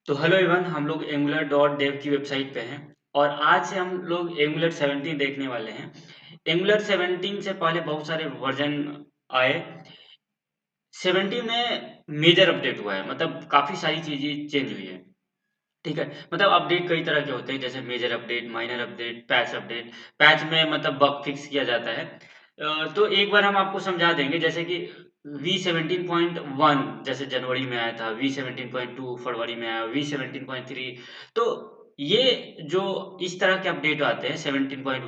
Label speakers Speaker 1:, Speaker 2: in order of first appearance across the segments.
Speaker 1: तो hello everyone, हम लोग एंगुलर डॉट डेव की वेबसाइट पे हैं और आज से हम लोग एंगुलर 17 देखने वाले हैं। एंगुलर 17 से पहले बहुत सारे वर्जन आए। 17 में मेजर अपडेट हुआ है, मतलब काफ़ी सारी चीज़ें चेंज हुई है। ठीक है, मतलब अपडेट कई तरह के होते हैं, जैसे major update, minor update, patch update. Patch में मतलब बग फिक्स किया जाता है। तो एक बार हम आपको समझा देंगे, जैसे कि V17.1 जैसे जनवरी में आया था, V17.2 फरवरी में आया, V17.3। तो ये जो इस तरह के अपडेट आते हैं 17.1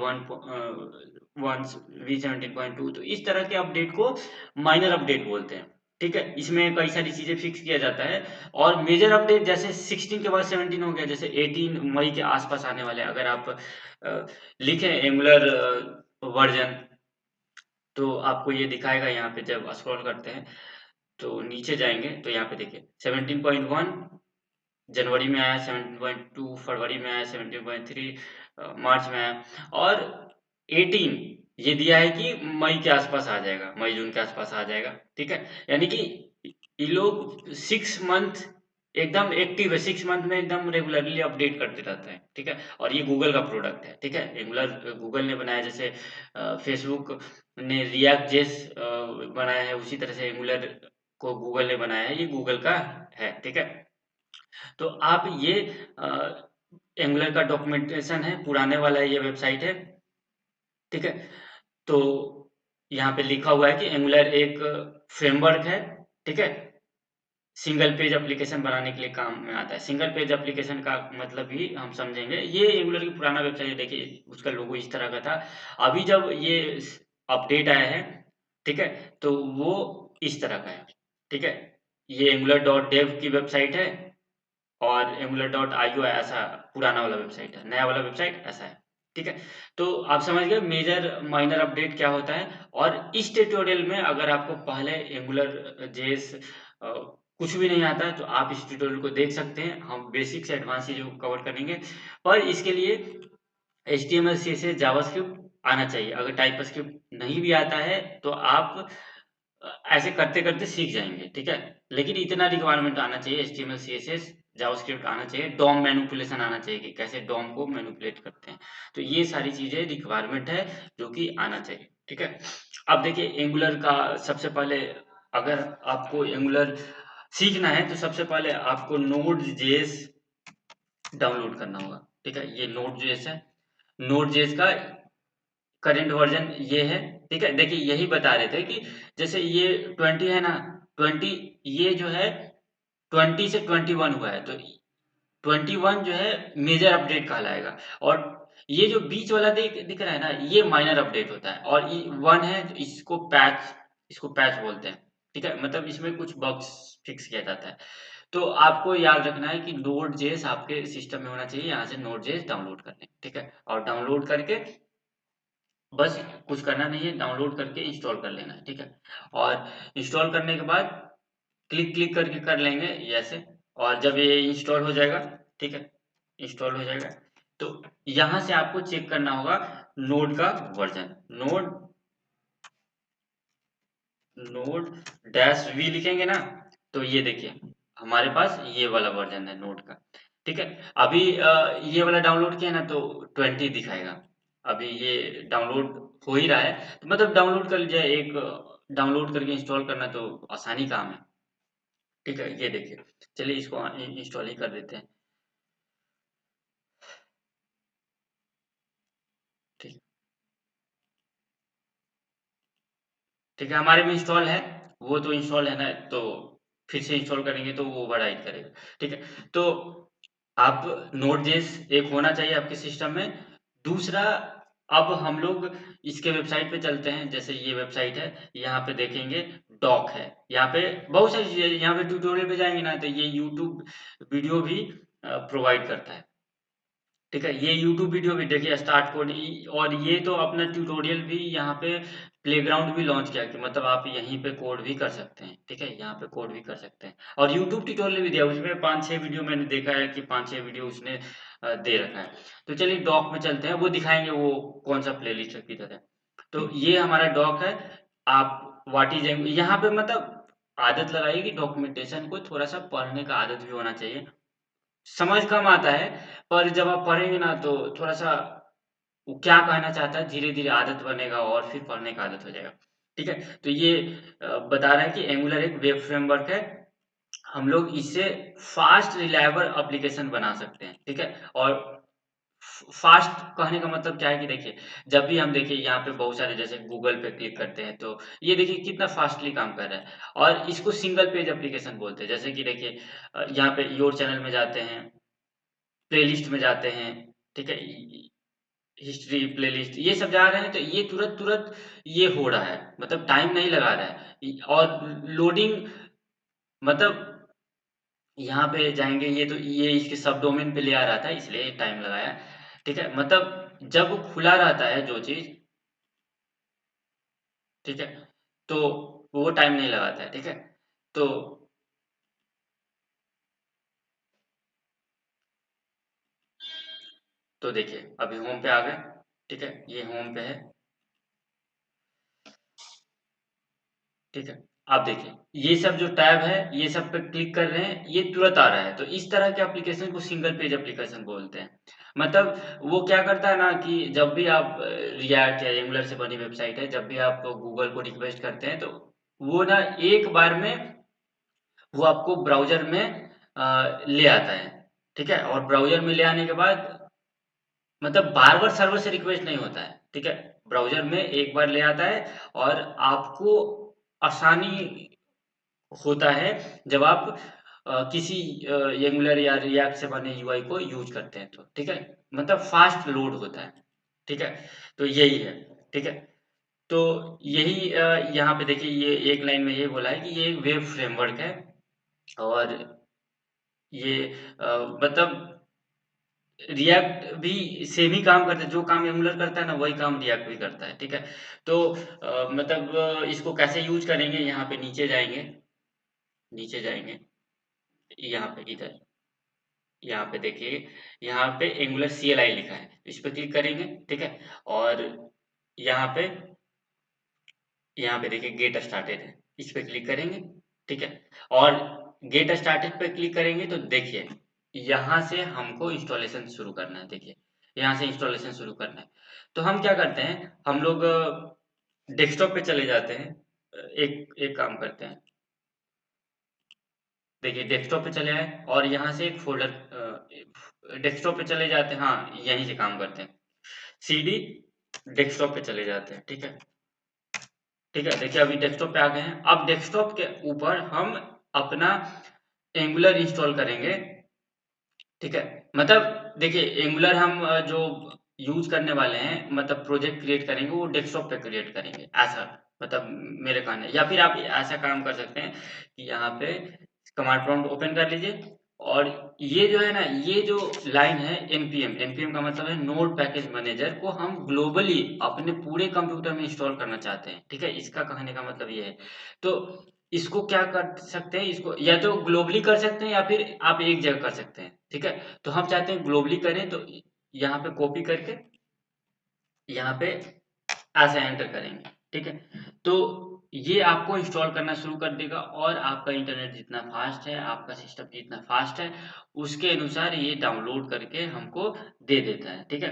Speaker 1: वन V17.2, तो इस तरह के अपडेट को माइनर अपडेट बोलते हैं। ठीक है, इसमें कई सारी चीज़ें फिक्स किया जाता है। और मेजर अपडेट जैसे 16 के बाद 17 हो गया, जैसे 18 मई के आसपास आने वाले हैं। अगर आप लिखें एंगुलर वर्जन, तो आपको ये दिखाएगा। यहाँ पे जब स्क्रॉल करते हैं तो नीचे जाएंगे तो यहाँ पे देखिए 17.1 जनवरी में आया, 17.2 फरवरी में आया, 17.3 मार्च में आया, और 18 ये दिया है कि मई के आसपास आ जाएगा, मई जून के आसपास आ जाएगा। ठीक है, यानी कि ये लोग 6 मंथ एकदम एक्टिव है, 6 मंथ में एकदम रेगुलरली अपडेट करते रहता है। ठीक है, और ये गूगल का प्रोडक्ट है। ठीक है, एंगुलर गूगल ने बनाया, जैसे फेसबुक ने रिएक्ट जेस बनाया है, उसी तरह से एंगुलर को गूगल ने बनाया है, ये गूगल का है। ठीक है, तो आप ये एंगुलर का डॉक्यूमेंटेशन है, पुराने वाला ये वेबसाइट है। ठीक है, तो यहाँ पे लिखा हुआ है कि एंगुलर एक फ्रेमवर्क है। ठीक है, सिंगल पेज एप्लीकेशन बनाने के लिए काम में आता है। सिंगल पेज एप्लीकेशन का मतलब भी हम समझेंगे। ये एंगुलर की पुराना वेबसाइट है, देखिए उसका लोगो इस तरह का था। अभी जब ये अपडेट आया है, ठीक है, तो वो इस तरह का है। ठीक है, ये एंगुलर डॉट डेव की वेबसाइट है और एंगुलर डॉट आईओ ऐसा पुराना वाला वेबसाइट है, नया वाला वेबसाइट ऐसा है। ठीक है, तो आप समझ गए मेजर माइनर अपडेट क्या होता है। और इस ट्यूटोरियल में अगर आपको पहले एंगुलर जेएस कुछ भी नहीं आता है, तो आप इस ट्यूटोरियल को देख सकते हैं। हम बेसिक से एडवांस चीज़ों को कवर करेंगे, पर इसके लिए HTML CSS जावास्क्रिप्ट आना चाहिए। अगर टाइपस्क्रिप्ट नहीं भी आता है तो आप ऐसे करते-करते सीख जाएँगे। ठीक है? लेकिन इतना रिक्वायरमेंट आना चाहिए, HTML CSS जावास्क्रिप्ट आना चाहिए, डॉम मैनिपुलेशन आना चाहिए कि कैसे डॉम को मैनिपुलेट करते हैं। तो ये सारी चीज़ें रिक्वायरमेंट है जो कि आना चाहिए। ठीक है? अब देखिए एंगुलर का सबसे पहले, अगर आपको एंगुलर सीखना है तो सबसे पहले आपको Node.js डाउनलोड करना होगा। ठीक है? ये Node.js है। Node.js का करंट वर्जन ये है। ठीक है, देखिए यही बता रहे थे कि जैसे ये 20 है ना, 20 ये जो है 20 से 21 हुआ है, तो 21 जो है मेजर अपडेट कहलाएगा। और ये जो बीच वाला दिख दिख रहा है ना, ये माइनर अपडेट होता है। और ये 1 है तो इसको पैच बोलते हैं। ठीक है, मतलब इसमें कुछ बग्स फिक्स किया जाता है। तो आपको याद रखना है कि नोड जेएस आपके सिस्टम में होना चाहिए, यहाँ से नोड जेएस डाउनलोड करने। ठीक है, और डाउनलोड करके बस कुछ करना नहीं है, डाउनलोड करके इंस्टॉल कर लेना है। ठीक है, और इंस्टॉल करने के बाद क्लिक क्लिक करके कर लेंगे ये ऐसे। और जब ये इंस्टॉल हो जाएगा, ठीक है, इंस्टॉल हो जाएगा, तो यहाँ से आपको चेक करना होगा नोड का version. Node node dash v लिखेंगे ना, तो ये देखिए हमारे पास ये वाला वर्जन है नोड का। ठीक है, अभी ये वाला डाउनलोड किया ना तो 20 दिखाएगा। अभी ये डाउनलोड हो ही रहा है, तो मतलब डाउनलोड कर लीजिए। एक डाउनलोड करके इंस्टॉल करना तो आसानी काम है। ठीक है, ये देखिए, चलिए इसको इंस्टॉल ही कर देते हैं। ठीक ठीक है, हमारे में इंस्टॉल है। वो तो इंस्टॉल है ना, तो फिर से इंस्टॉल करेंगे तो वो ओवरराइट करेगा। ठीक है, तो आप नोड.js एक होना चाहिए आपके सिस्टम में। दूसरा, अब हम लोग इसके वेबसाइट पे चलते हैं। जैसे ये वेबसाइट है, यहाँ पे देखेंगे डॉक है। यहाँ पे बहुत सारी चीज़ें, यहाँ पे ट्यूटोरियल पे जाएंगे ना तो ये यूट्यूब वीडियो भी प्रोवाइड करता है। ठीक है, ये यूट्यूब वीडियो भी देखिए, स्टार्ट कोड। और ये तो अपना ट्यूटोरियल भी यहाँ पे प्लेग्राउंड भी लॉन्च किया कि मतलब आप यहीं पे कोड भी कर सकते हैं। ठीक है, यहाँ पे कोड भी कर सकते हैं। और यूट्यूब ट्यूटोरियल भी दिया, उसमें 5-6 वीडियो मैंने देखा है कि 5-6 वीडियो उसने दे रखा है। तो चलिए डॉक में चलते हैं, वो दिखाएंगे वो कौन सा प्लेलिस्ट है किधर है। तो ये हमारा डॉक है। आप व्हाट इज यहाँ पे मतलब आदत लगाइए कि डॉक्यूमेंटेशन को थोड़ा सा पढ़ने का आदत भी होना चाहिए। समझ कम आता है, पर जब आप पढ़ेंगे ना तो थोड़ा-सा वो क्या कहना चाहता है, धीरे-धीरे आदत बनेगा और फिर पढ़ने का आदत हो जाएगा। ठीक है? तो ये बता रहा है कि एंगुलर एक वेब फ्रेमवर्क है। हम लोग इससे फास्ट रिलायबल एप्लीकेशन बना सकते हैं। ठीक है? और फास्ट कहने का मतलब क्या है कि देखिए, जब भी हम देखिए यहाँ पे बहुत सारे जैसे गूगल पे क्लिक करते हैं, तो ये देखिए कितना फास्टली काम कर रहा है और इसको सिंगल पेज एप्लीकेशन बोलते हैं। जैसे कि देखिए यहाँ पे योर चैनल में जाते हैं, प्लेलिस्ट में जाते हैं, ठीक है? हिस्ट्री, प्लेलिस्ट ये सब जा रहे हैं तो ये तुरंत-तुरंत ये हो रहा है, मतलब टाइम नहीं लगा रहा है। और लोडिंग मतलब यहाँ पे जाएँगे ये तो ये इसके सब डोमेन पे ले आ रहा था इसलिए टाइम लगाया। ठीक है? मतलब जब खुला रहता है जो चीज़, ठीक है? तो वो टाइम नहीं लगाता है, ठीक है? तो तो देखिए अभी होम पे आ गए, ठीक है? ये होम पे है, ठीक है? आप देखिए, ये सब जो टैब है, ये सब पे क्लिक कर रहे हैं, ये तुरंत आ रहा है। तो इस तरह के एप्लीकेशन को सिंगल पेज एप्लीकेशन बोलते हैं। मतलब वो क्या करता है ना कि जब भी आप रिएक्ट या एंगुलर से बनी वेबसाइट है, जब भी आप गूगल को रिक्वेस्ट करते हैं, तो वो ना एक बार में वो आपको ब्राउज़र में ले आता है, ठीक है? और ब्राउज़र में ले आने के बाद मतलब बार-बार सर्वर से रिक्वेस्ट नहीं होता है, ठीक है? ब्राउज़र में एक बार ले आता है और आपको आसानी होता है जब आप किसी एंगुलर या रिएक्ट से बने यूआई को यूज़ करते हैं तो, ठीक है? मतलब फ़ास्ट लोड होता है, ठीक है? तो यही है, ठीक है? तो यही यहाँ पे देखिए ये एक लाइन में ये बोला है कि ये एक वेब फ्रेमवर्क है और ये मतलब रिएक्ट भी सेम ही काम करता है, जो काम एंगुलर करता है ना वही काम रिएक्ट भी करता है, ठीक है? तो मतलब इसको कैसे यूज़ करेंगे, यहाँ पे नीचे जाएँगे, यहाँ पे इधर, यहाँ पे देखिए, यहाँ पे एंगुलर CLI लिखा है, इस पे क्लिक करेंगे, ठीक है? और यहाँ पे यहाँ पे देखिए गेट स्टार्टेड है, इस पे क्लिक करेंगे, ठीक है? और गेट स्टार्टेड पे क्लिक करेंगे तो देखिए, यहाँ से हमको इंस्टॉलेशन शुरू करना है देखिए, यहाँ से इंस्टॉलेशन शुरू करना है। तो हम क्या करते हैं, हम लोग डेस्कटॉप पे चले जाते हैं। एक एक काम करते हैं, देखिए डेस्कटॉप पे चले आए और यहाँ से एक फ़ोल्डर डेस्कटॉप पे चले जाते हैं, हाँ, यहीं से काम करते हैं। सीडी डेस्कटॉप पे चले जाते हैं, ठीक है? ठीक है, देखिए अभी डेस्कटॉप पे आ गए हैं। अब डेस्कटॉप के ऊपर हम अपना एंगुलर इंस्टॉल करेंगे, ठीक है? मतलब देखिए एंगुलर हम जो यूज़ करने वाले हैं मतलब प्रोजेक्ट क्रिएट करेंगे वो डेस्कटॉप पे क्रिएट करेंगे, ऐसा मतलब मेरे कहना है। या फिर आप ऐसा काम कर सकते हैं कि यहाँ पे कमांड प्रॉम्प्ट ओपन कर लीजिए और ये जो है ना, ये जो लाइन है npm का मतलब है नोड पैकेज मैनेजर को हम ग्लोबली अपने पूरे कंप्यूटर में इंस्टॉल करना चाहते हैं, ठीक है? इसका कहने का मतलब ये है। तो इसको क्या कर सकते हैं, इसको या तो ग्लोबली कर सकते हैं या फिर आप एक जगह कर सकते हैं, ठीक है? तो हम चाहते हैं ग्लोबली करें तो यहाँ पे कॉपी करके यहाँ पे ऐसे एंटर करेंगे, ठीक है? तो ये आपको इंस्टॉल करना शुरू कर देगा और आपका इंटरनेट जितना फ़ास्ट है, आपका सिस्टम जितना फ़ास्ट है, उसके अनुसार ये डाउनलोड करके हमको दे देता है, ठीक है?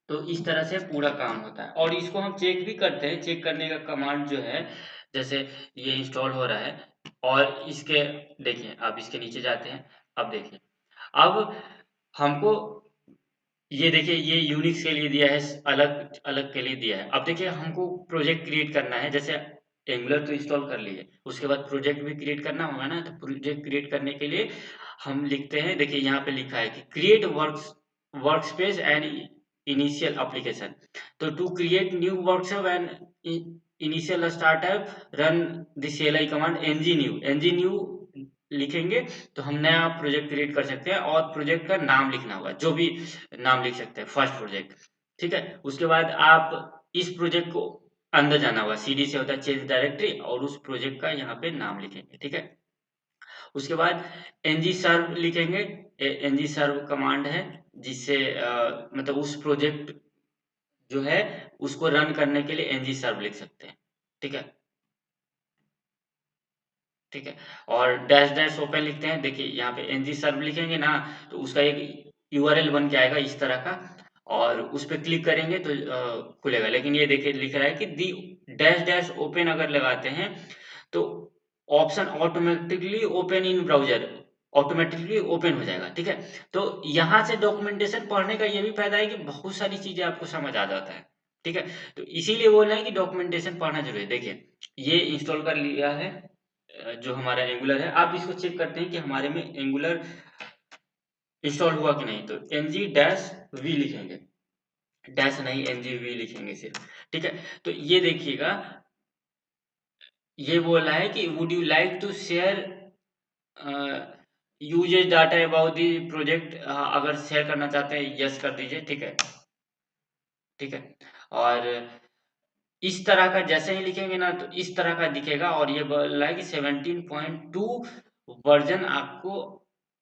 Speaker 1: तो इस तरह से पूरा काम होता है और इसको हम चेक भी करते हैं, चेक करने का कमांड जो है, जैसे ये इंस्टॉल हो रहा है और इसके देखिए, अब इसके नीचे जाते हैं, अब देखिए, अब हमको ये देखिए ये यूनिक्स के लिए दिया है, अलग अलग के लिए दिया है। अब देखिए हमको प्रोजेक्ट क्रिएट करना है, जैसे एंगुलर तो इंस्टॉल कर लिए, उसके बाद प्रोजेक्ट भी क्रिएट करना होगा ना, तो प्रोजेक्ट क्रिएट करने के लिए हम लिखते हैं, देखिए यहाँ पे लिखा है कि create workspace and initial application. तो to create new workspace and initial startup run the CLI command ng new लिखेंगे तो हम नया प्रोजेक्ट क्रिएट कर सकते हैं और प्रोजेक्ट का नाम लिखना होगा, जो भी नाम लिख सकते हैं, फर्स्ट प्रोजेक्ट, ठीक है? उसके बाद आप इस प्रोजेक्ट को अंदर जाना होगा, सीडी से होता है चेंज डायरेक्टरी और उस प्रोजेक्ट का यहाँ पे नाम लिखेंगे, ठीक है? उसके बाद ng-serve लिखेंगे, ng-serve कमांड है जिससे मतलब उस प्रोजेक्ट जो है उसको रन करने के लिए ng-serve लिख सकते हैं, ठीक है? ठीक है। और डैश डैश ओपन लिखते हैं, देखिए यहाँ पे एनजी सर्व लिखेंगे ना, तो उसका एक यूआरएल बन के आएगा इस तरह का, और उस पर क्लिक करेंगे तो खुलेगा। लेकिन ये देखिए लिख रहा है कि दी डैश डैश ओपन अगर लगाते हैं तो option automatically open in browser, automatically open हो जाएगा। ठीक है, तो यहाँ से डॉक्यूमेंटेशन पढ़ने का ये भी फायदा है कि बहुत सारी चीजें आपको समझ आ जाता है। ठीक है, तो इसीलिए बोल रहे हैं कि डॉक्यूमेंटेशन पढ़ना जरूरी है। देखिए ये इंस्टॉल कर लिया है जो हमारा एंगुलर है। आप इसको चेक करते हैं कि हमारे में एंगुलर इंस्टॉल हुआ कि नहीं, तो ng डैश वी लिखेंगे, डैश नहीं ng वी लिखेंगे सिर्फ। ठीक है, तो ये देखिएगा, ये बोला है कि would you like to share usage data about the project, अगर शेयर करना चाहते हैं यस कर दीजिए। ठीक है, ठीक है। और इस तरह का जैसे ही लिखेंगे ना तो इस तरह का दिखेगा, और ये बोल रहा है कि 17.2 वर्जन आपको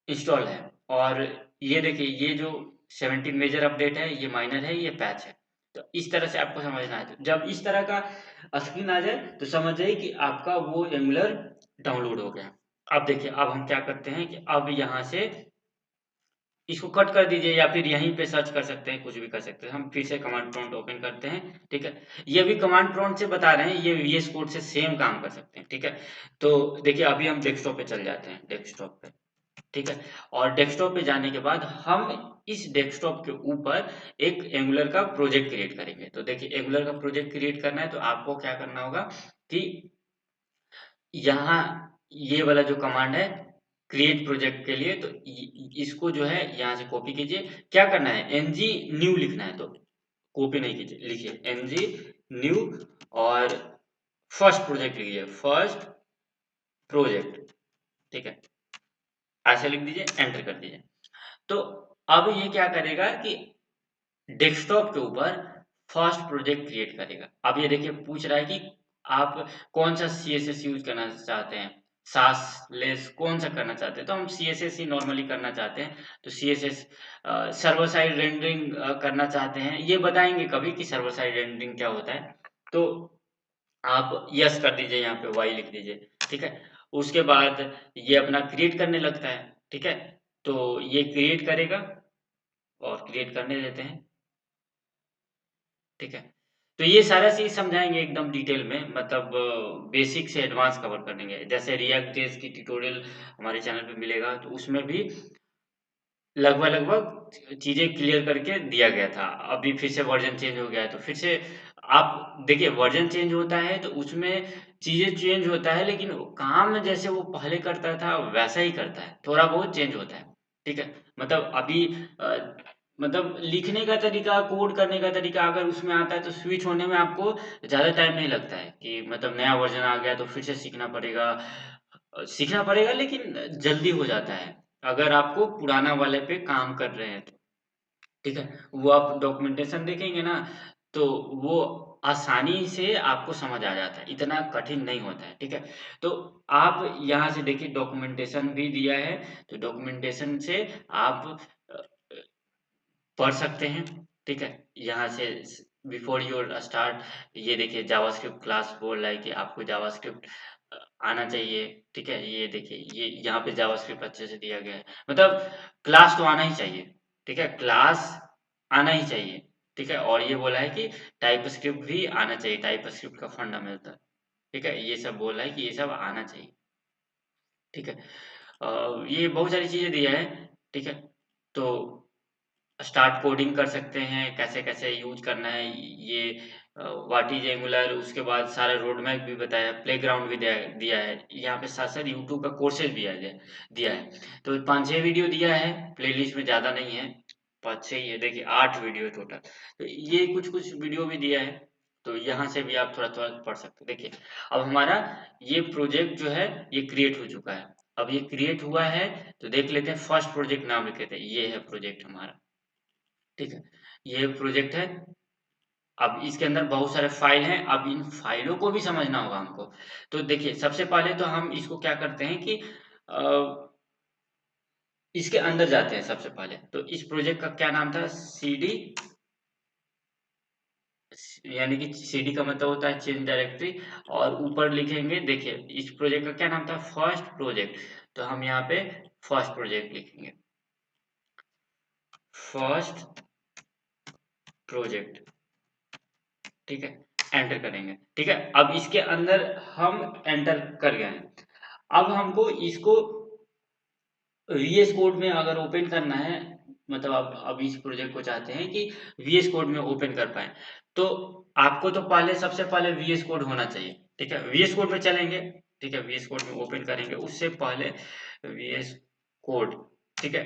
Speaker 1: इंस्टॉल है। और ये देखिए ये जो 17 मेजर अपडेट है, ये माइनर है, ये पैच है। तो इस तरह से आपको समझना है। तो जब इस तरह का स्क्रीन आ जाए तो समझ जाइए कि आपका वो एमुलर डाउनलोड हो गया। अब देखिए अब हम क्या करते हैं कि अब यहाँ से इसको कट कर दीजिए, या फिर यहीं पे सर्च कर सकते हैं, कुछ भी कर सकते हैं। हम फिर से कमांड प्रॉम्प्ट ओपन करते हैं। ठीक है, ये भी कमांड प्रॉम्प्ट से बता रहे हैं, ये वीएस कोड से सेम काम कर सकते हैं। ठीक है, तो देखिए अभी हम डेस्कटॉप पे चल जाते हैं, डेस्कटॉप पे। ठीक है, और डेस्कटॉप पे जाने के बाद हम इस डेस्कटॉप के ऊपर एक एंगुलर का प्रोजेक्ट क्रिएट करेंगे। तो देखिए एंगुलर का प्रोजेक्ट क्रिएट करना है तो आपको क्या करना होगा कि यहाँ ये वाला जो कमांड है क्रिएट प्रोजेक्ट के लिए, तो इसको जो है यहाँ से कॉपी कीजिए। क्या करना है, एनजी न्यू लिखना है, तो कॉपी नहीं कीजिए, लिखिए एनजी न्यू और फर्स्ट प्रोजेक्ट लिखिए, फर्स्ट प्रोजेक्ट। ठीक है, ऐसे लिख दीजिए, एंटर कर दीजिए। तो अब ये क्या करेगा कि डेस्कटॉप के ऊपर फर्स्ट प्रोजेक्ट क्रिएट करेगा। अब ये देखिए पूछ रहा है कि आप कौन सा सीएसएस यूज करना चाहते हैं, सास लेस कौन सा करना चाहते हैं। तो हम सीएसएस ही नॉर्मली करना चाहते हैं, तो सीएसएस सर्वर साइड रेंडरिंग करना चाहते हैं। ये बताएंगे कभी कि सर्वर साइड रेंडरिंग क्या होता है। तो आप यस कर दीजिए, यहाँ पे वाई लिख दीजिए। ठीक है, उसके बाद ये अपना क्रिएट करने लगता है। ठीक है, तो ये क्रिएट करेगा और क्रिएट करने देते हैं। ठीक है, तो ये सारा चीज़ समझाएँगे एकदम डिटेल में, मतलब बेसिक से एडवांस कवर कर देंगे। जैसे रिएक्ट जेएस की ट्यूटोरियल हमारे चैनल पे मिलेगा, तो उसमें भी लगभग चीज़ें क्लियर करके दिया गया था। अभी फिर से वर्ज़न चेंज हो गया है, तो फिर से आप देखिए वर्ज़न चेंज होता है तो उसमें चीज़ें चेंज होता है, लेकिन काम जैसे वो पहले करता था वैसा ही करता है, थोड़ा बहुत चेंज होता है। ठीक है, मतलब अभी मतलब लिखने का तरीका, कोड करने का तरीका अगर उसमें आता है तो स्विच होने में आपको ज़्यादा टाइम नहीं लगता है कि मतलब नया वर्ज़न आ गया तो फिर से सीखना पड़ेगा। सीखना पड़ेगा लेकिन जल्दी हो जाता है, अगर आपको पुराना वाले पे काम कर रहे हैं तो। ठीक है, वो आप डॉक्यूमेंटेशन देखेंगे ना तो वो आसानी से आपको समझ आ जाता है, इतना कठिन नहीं होता है। ठीक है, तो आप यहाँ से देखिए डॉक्यूमेंटेशन भी दिया है, तो डॉक्यूमेंटेशन से आप अ, पढ़ सकते हैं। ठीक है, यहाँ से बिफोर योर स्टार्ट, ये देखिए जावास्क्रिप्ट क्लास बोल रहा है कि आपको जावास्क्रिप्ट आना चाहिए। ठीक है, ये देखिए ये यहाँ पे जावास्क्रिप्ट अच्छे से दिया गया है, मतलब क्लास तो आना ही चाहिए। ठीक है, क्लास आना ही चाहिए। ठीक है, और ये बोला है कि टाइप स्क्रिप्ट भी आना चाहिए, टाइप स्क्रिप्ट का फंडामेंटल। ठीक है, ये सब बोला है कि ये सब आना चाहिए। ठीक है, ये बहुत सारी चीजें दिया है। ठीक है, तो स्टार्ट कोडिंग कर सकते हैं, कैसे-कैसे यूज़ करना है ये, व्हाट इज़ एंगुलर, उसके बाद सारा रोड मैप भी बताया, प्लेग्राउंड भी दिया दिया है। यहाँ पे साथ-साथ यूट्यूब का कोर्सेज़ भी दिया है। तो 5-6 वीडियो दिया है, प्लेलिस्ट में ज़्यादा नहीं है, 5-6 ही है। देखिए 8 वीडियो है टोटल। तो ये कुछ-कुछ वीडियो भी दिया है, तो यहाँ से भी आप थोड़ा-थोड़ा पढ़ सकते हैं। देखिए, अब हमारा ये प्रोजेक्ट जो है, ये क्रिएट हो चुका है। अब ये क्रिएट हुआ है, तो देख लेते हैं फर्स्ट प्रोजेक्ट नाम लिख लेते हैं। ये है प्रोजेक्ट हमारा। ठीक है, ये प्रोजेक्ट है। अब इसके अंदर बहुत सारे फाइल हैं, अब इन फाइलों को भी समझना होगा हमको। तो देखिए सबसे पहले तो हम इसको क्या करते हैं कि इसके अंदर जाते हैं सबसे पहले। तो इस प्रोजेक्ट का क्या नाम था, सीडी यानी कि सीडी का मतलब होता है चेंज डायरेक्टरी, और ऊपर लिखेंगे, देखिए इस प्रोजेक्ट का क्या नाम था, फर्स्ट प्रोजेक्ट, तो हम यहाँ पे फर्स्ट प्रोजेक्ट लिखेंगे, फर्स्ट प्रोजेक्ट, ठीक है, एंटर करेंगे। ठीक है, अब इसके अंदर हम एंटर कर गए हैं। अब हमको इसको वीएस कोड में अगर ओपन करना है, मतलब आप अब इस प्रोजेक्ट को चाहते हैं कि वीएस कोड में ओपन कर पाए, तो आपको तो पहले सबसे पहले वीएस कोड होना चाहिए। ठीक है, वीएस कोड में चलेंगे, ठीक है, वीएस कोड में ओपन करेंगे, उससे पहले वीएस कोड, ठीक है,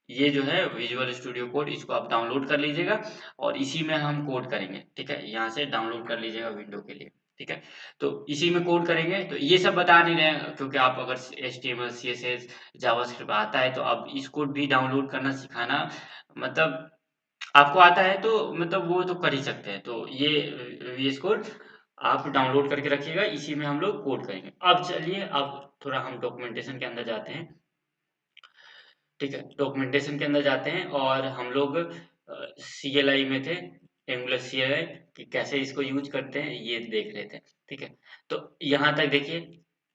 Speaker 1: ये जो है विजुअल स्टूडियो कोड, इसको आप डाउनलोड कर लीजिएगा और इसी में हम कोड करेंगे। ठीक है, यहाँ से डाउनलोड कर लीजिएगा विंडो के लिए। ठीक है, तो इसी में कोड करेंगे, तो ये सब बता नहीं रहे हैं, क्योंकि आप अगर HTML CSS जावास्क्रिप्ट आता है तो अब इसको भी डाउनलोड करना सिखाना, मतलब आपको आता है तो मतलब वो तो कर ही सकते हैं। तो ये VS कोड आप डाउनलोड करके रखिएगा, इसी में हम लोग कोड करेंगे। अब चलिए, अब थोड़ा हम डॉक्यूमेंटेशन के अंदर जाते हैं। ठीक है, डॉक्यूमेंटेशन के अंदर जाते हैं और हम लोग CLI में थे, एंगुलर CLI, कि कैसे इसको यूज करते हैं ये देख रहे थे। ठीक है, तो यहाँ तक देखिए,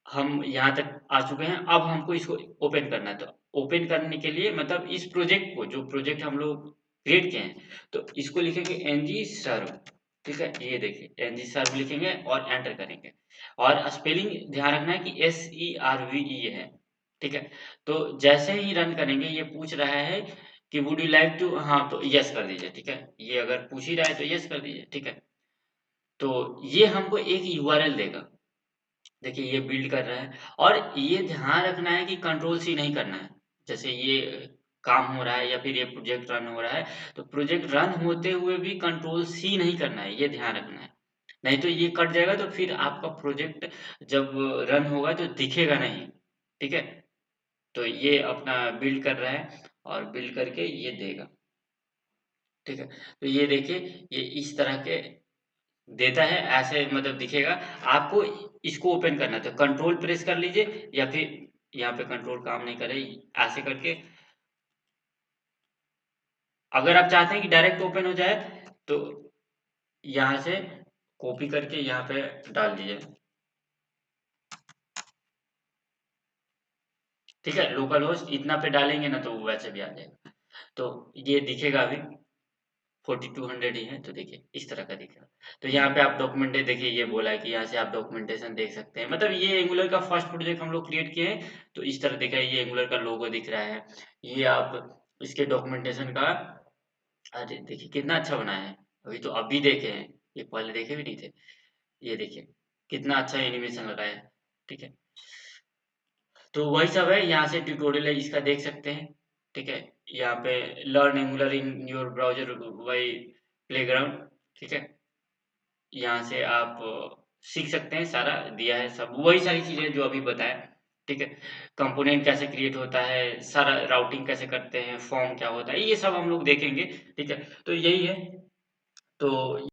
Speaker 1: हम यहाँ तक आ चुके हैं। अब हमको इसको ओपन करना है, तो ओपन करने के लिए मतलब इस प्रोजेक्ट को, जो प्रोजेक्ट हम लोग क्रिएट किए हैं, तो इसको लिखेंगे ng serve। ठीक है, ये देखिए ng serve लिखेंगे और एंटर करेंगे, और स्पेलिंग ध्यान रखना है कि SERVE है। ठीक है, तो जैसे ही रन करेंगे ये पूछ रहा है कि वुड यू लाइक टू, हाँ तो यस कर दीजिए। ठीक है, ये अगर पूछ ही रहा है तो यस कर दीजिए। ठीक है, तो ये हमको एक यूआरएल देगा। देखिए ये बिल्ड कर रहा है, और ये ध्यान रखना है कि कंट्रोल सी नहीं करना है। जैसे ये काम हो रहा है या फिर ये प्रोजेक्ट रन हो रहा है, तो प्रोजेक्ट रन होते हुए भी कंट्रोल सी नहीं करना है, ये ध्यान रखना है। नहीं तो ये कट जाएगा, तो फिर आपका प्रोजेक्ट जब रन होगा तो दिखेगा नहीं। ठीक है, तो ये अपना बिल्ड कर रहा है और बिल्ड करके ये देगा। ठीक है, तो ये देखिए, ये इस तरह के देता है, ऐसे मतलब दिखेगा। आपको इसको ओपन करना है तो कंट्रोल प्रेस कर लीजिए, या फिर यहाँ पे कंट्रोल काम नहीं करे, ऐसे करके अगर आप चाहते हैं कि डायरेक्ट ओपन हो जाए, तो यहाँ से कॉपी करके यहाँ पे डाल दीजिए। ठीक है, लोकल होस्ट इतना पे डालेंगे ना तो वो वैसे भी आ जाएगा। तो ये दिखेगा अभी 4200 ही है, तो देखिए इस तरह का दिखेगा। तो यहाँ पे आप डॉक्यूमेंट देखिए, ये बोला है कि यहाँ से आप डॉक्यूमेंटेशन देख सकते हैं। मतलब ये एंगुलर का फर्स्ट प्रोजेक्ट हम लोग क्रिएट किए हैं, तो इस तरह दिख रहा है, ये एंगुलर का लोगो दिख रहा है। ये आप इसके डॉक्यूमेंटेशन का, अरे देखिए कितना अच्छा बनाया है। अभी तो अभी देखे हैं, ये पहले देखे भी नहीं थे। ये देखिए कितना अच्छा एनिमेशन लगाया है। ठीक है, तो वही सब है, यहाँ से ट्यूटोरियल है, इसका देख सकते हैं। ठीक है, यहाँ पे learn Angular in your browser by playground. ठीक है, यहाँ से आप सीख सकते हैं, सारा दिया है, सब वही सारी चीजें जो अभी बताया। ठीक है, कंपोनेंट कैसे क्रिएट होता है, सारा राउटिंग कैसे करते हैं, फॉर्म क्या होता है, ये सब हम लोग देखेंगे। ठीक है, तो यही है। तो